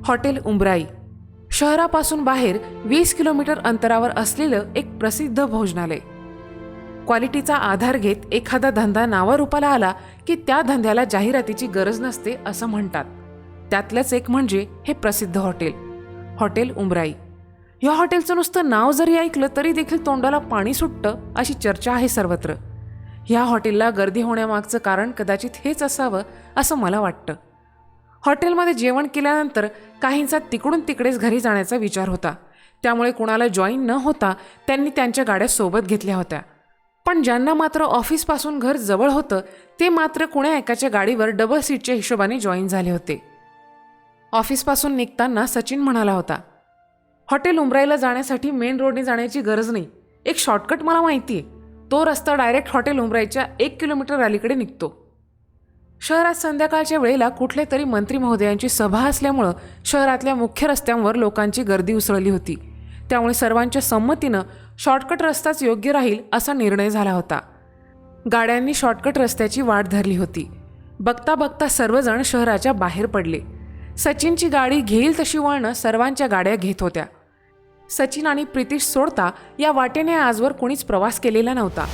Hotel उमराई शहरापासून बाहेर 20 kilometre अंतरावर असलेलं एक प्रसिद्ध भोजनालय. क्वालिटीचा आधार घेत एखादा धंदा नावारूपाला आला की त्या धंद्याला जाहिरातीची गरज नसते असं म्हणतात. त्यातलंच एक म्हणजे हे प्रसिद्ध हॉटेल उमराई. या हॉटेलचं नुसतं नाव जरी ऐकलं तरी देखील तोंडाला पाणी सुटतं अशी चर्चा आहे सर्वत्र. ह्या हॉटेलला गर्दी होण्यामागचं कारण कदाचित हेच असावं असं मला वाटतं. हॉटेलमध्ये जेवण केल्यानंतर काहींचा तिकडून तिकडेच घरी जाण्याचा विचार होता. त्यामुळे कुणाला जॉईन न होता त्यांनी त्यांच्या गाड्या सोबत घेतल्या होत्या. पण ज्यांना मात्र ऑफिसपासून घर जवळ होतं ते मात्र कुण्या एकाच्या गाडीवर डबल सीटच्या हिशोबाने जॉईन झाले होते. ऑफिसपासून निघताना सचिन म्हणाला होता, हॉटेल उमराईला जाण्यासाठी मेन रोडने जाण्याची गरज नाही. एक शॉर्टकट मला माहिती आहे. तो रस्ता डायरेक्ट हॉटेल उमराईच्या 1 किलोमीटर अलीकडे निघतो. शहरात संध्याकाळच्या वेळेला कुठले तरी मंत्री महोदयांची सभा असल्यामुळं शहरातल्या मुख्य रस्त्यांवर लोकांची गर्दी उसळली होती. त्यामुळे सर्वांच्या संमतीनं शॉर्टकट रस्ताच योग्य राहील असा निर्णय झाला होता. गाड्यांनी शॉर्टकट रस्त्याची वाट धरली होती. बघता बघता सर्वजण शहराच्या बाहेर पडले. सचिनची गाडी घेईल तशी वळणं सर्वांच्या गाड्या घेत होत्या. सचिन आणि प्रितीश सोडता या वाटेने आजवर कोणीच प्रवास केलेला नव्हता.